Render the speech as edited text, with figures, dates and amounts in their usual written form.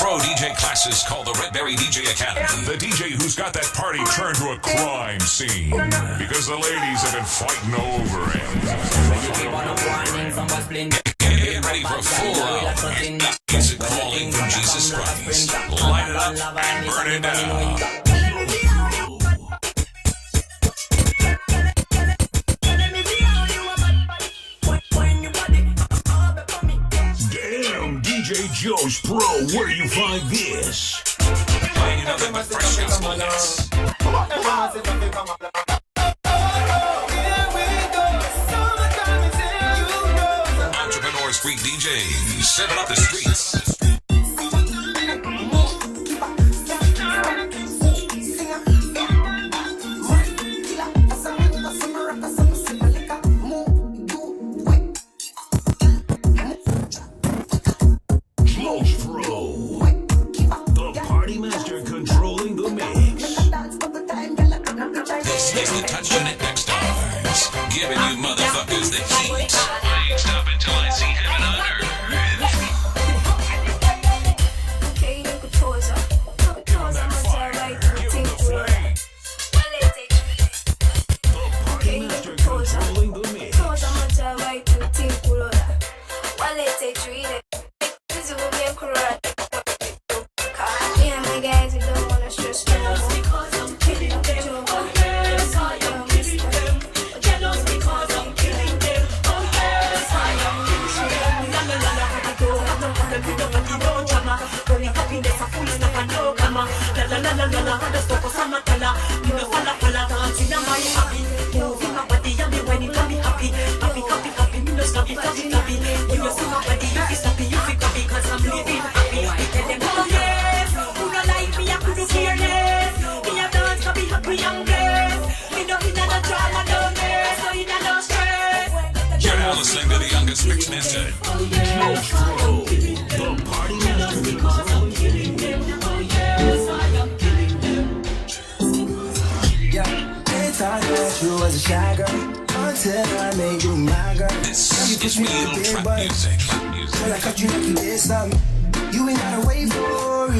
pro DJ classes called the Redberry DJ Academy. The DJ who's got that party turned to a crime scene because the ladies have been fighting over him. Get ready for a full hour. Music calling from Jesus Christ. Light it up and burn it down. DJ Joe's Pro, where you find this? Playing nothing but fresh gospel hits. Entrepreneur Street DJs, serving up the streets. This is the Touch Unit Next Stars, giving you motherfuckers the heat. Wait, stop until I see heaven on earth. You're now listening to the youngest mix master. You was a shy girl until I made you my girl. This is real trap music. Well, I cut you like you did something. You ain't gotta wait for it.